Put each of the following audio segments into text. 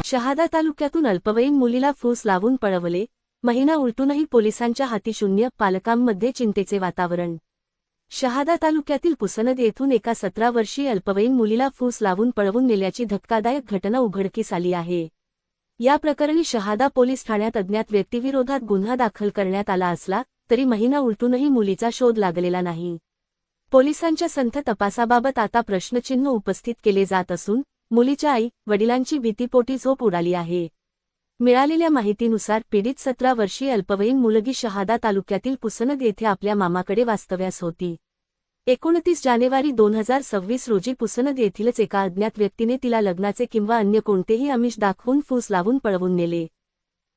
शहादा तालुक्यातून अल्पवयीन मुलीला फूस लावून पळवले, महिना उलटूनही पोलिसांच्या हाती शून्य, पालकांमध्ये चिंतेचे वातावरण। शहादा तालुक्यातील पुसनद येथून एका 17 वर्षीय अल्पवयीन मुलीला फूस लावून पळवून नेल्याची धक्कादायक घटना उघडकीस आली आहे। या प्रकरणी शहादा पोलीस ठाण्यात अज्ञात व्यक्तीविरोधात गुन्हा दाखल करण्यात आला असला तरी महिना उलटूनही मुलीचा शोध लागलेला नाही। पोलिसांच्या संथ तपासाबाबत आता प्रश्नचिन्ह उपस्थित केले जात असून मुलीच्या आई वडिलांची भीतीपोटी झोप उडाली आहे। मिळालेल्या माहितीनुसार पीडित 17 वर्षीय अल्पवयीन मुलगी शहादा तालुक्यातील पुसनद येथे आपल्या मामाकडे वास्तव्यास होती। 29 जानेवारी 2026 रोजी पुसनद येथीलच एका अज्ञात व्यक्तीने तिला लग्नाचे किंवा अन्य कोणतेही आमिष दाखवून फूस लावून पळवून नेले।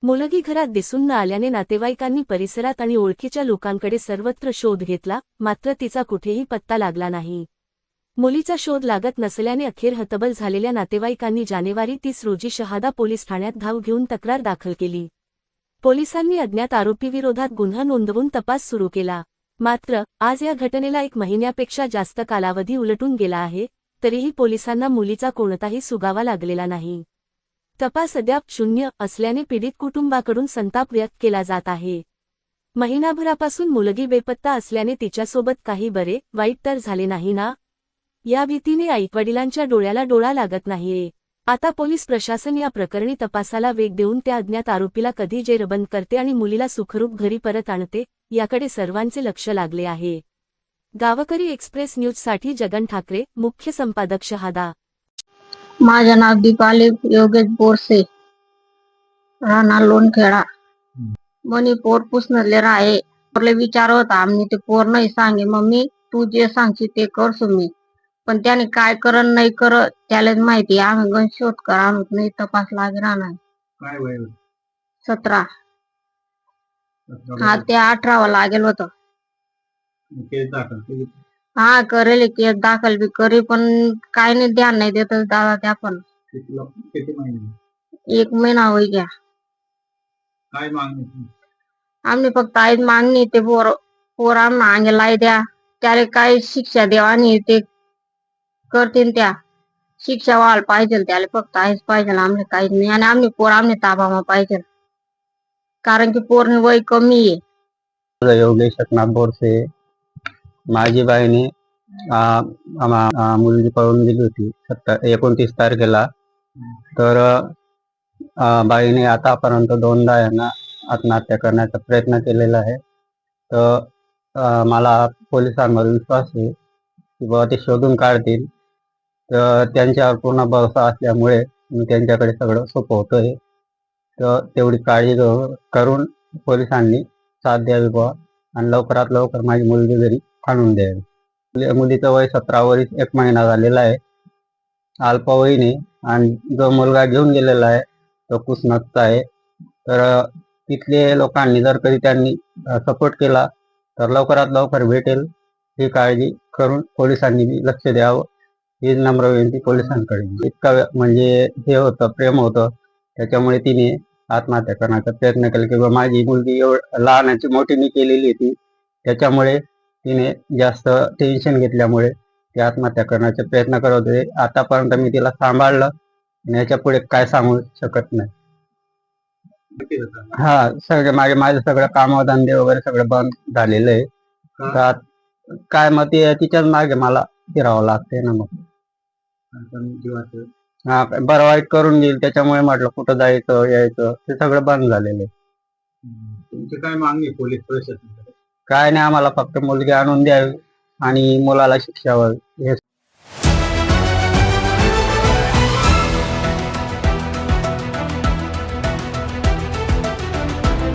मुलगी घरात दिसून न आल्याने नातेवाईकांनी परिसरात आणि ओळखीच्या लोकांकडे सर्वत्र शोध घेतला, मात्र तिचा कुठेही पत्ता लागला नाही। मुलीचा शोध लागत नसल्याने अखेर हतबल झालेल्या नातेवाईकांनी जानेवारी 30 रोजी शहादा पोलीस ठाण्यात धाव घेऊन तक्रार दाखल केली। पोलिसांनी अज्ञात आरोपीविरोधात गुन्हा नोंदवून तपास सुरू केला। मात्र आज या घटनेला 1 महिन्यापेक्षा जास्त कालावधी उलटून गेला आहे, तरीही पोलिसांना मुलीचा कोणताही सुगावा लागलेला नाही। तपास अद्याप शून्य असल्याने पीडित कुटुंबाकडून संताप व्यक्त केला जात आहे। महिनाभरापासून मुलगी बेपत्ता असल्याने तिच्यासोबत काही बरे वाईट तर झाले नाही ना, या भीतीने आई-वडिलांच्या डोळ्याला डोळा लागत नाहीये। आता पोलीस प्रशासन या प्रकरणी तपासाला वेग देऊन त्या अज्ञात आरोपीला कधी जेरबंद करते आणि मुलीला सुखरूप घरी परत आणते, याकडे सर्वांचे लक्ष लागले आहे। गावकरी एक्सप्रेस न्यूजसाठी जगन ठाकरे, मुख्य संपादक शहादा। माझे नाव दीपाली योगेश बोरसे, राहणार लोणखेडा। मनी पोर पुसनले राहे पोरले विचार होता आम्ही ते पोर नाही सांगे मम्मी तू जे सांगशी ते करसो मी, पण त्याने काय करन नाही कर त्यालाच माहिती। आम्ही गण शोध कर आणत नाही तपास लागे राहणार। काय वय 17 हा ते 18 लागेल होत। केस दाखल केली? हा करेल केस दाखल बी करी पण काय नाही ध्यान नाही देत दादा त्या पण। किती महिने? 1 महिना होई गया। काय मागणी? आम्ही फक्त आई मागणी ते पोर आम्हाला अंगे लाई द्या, त्याला काय शिक्षा द्यावा आणि ते करतील त्या शिक्षा व्हायला पाहिजे त्याला, फक्त आईच पाहिजे आम्हाला काहीच नाही। आणि आम्ही पोर आम्ही ताबामा पाहिजे, कारण की पोरने वय कमी आहे। योगेश एकनाथ बोरसे। माझी बाईने मुलगी पळून गेली होती 29 तारखेला। तर बाईने आतापर्यंत 2दा यांना आत्महत्या करण्याचा प्रयत्न केलेला आहे। तर मला पोलिसांवर विश्वास आहे की बाबा ते शोधून काढतील। तर त्यांच्यावर पूर्ण भरोसा असल्यामुळे मी त्यांच्याकडे सगळं सोपवतोय। तर तेवढी काळजी करून पोलिसांनी साथ द्यावी बुवा आणि लवकरात लवकर माझी मुलगी घरी आणून द्यावी। मुलीचं वय 17 वर्ष 1 महिना झालेला आहे, अल्पवयीन आहे। आणि जो मुलगा घेऊन गेलेला आहे तो पुसनदचा आहे। तर तिथले लोकांनी जर कधी त्यांनी सपोर्ट केला तर लवकरात लवकर भेटेल ही काळजी करून पोलिसांनी लक्ष द्यावं ही नम्र विनंती पोलिसांकडे। इतका म्हणजे हे होतं, प्रेम होतं, त्याच्यामुळे तिने आत्महत्या करण्याचा प्रयत्न केला की माझी मुलगी लहानाची मोठी मी केलेली होती, त्याच्यामुळे तिने जास्त टेन्शन घेतल्यामुळे ती आत्महत्या करण्याचा प्रयत्न करत होते। आतापर्यंत मी तिला सांभाळलं आणि याच्या पुढे काय सांगू शकत नाही। हा सगळे माझे सगळं कामधंदे वगैरे सगळं बंद झालेलं आहे। तर काय मग ते तिच्याच मागे मला फिरावं लागते ना, मग हा बरं वाईट करून घेईल, त्याच्यामुळे म्हटलं कुठं जायचं यायचं ते सगळं बंद झालेलं आहे। तुमची काय मागणी पोलीस प्रशासन? काय नाही, आम्हाला फक्त मुलगी आणून द्यावी आणि मुलाला शिक्षा व्हावी हे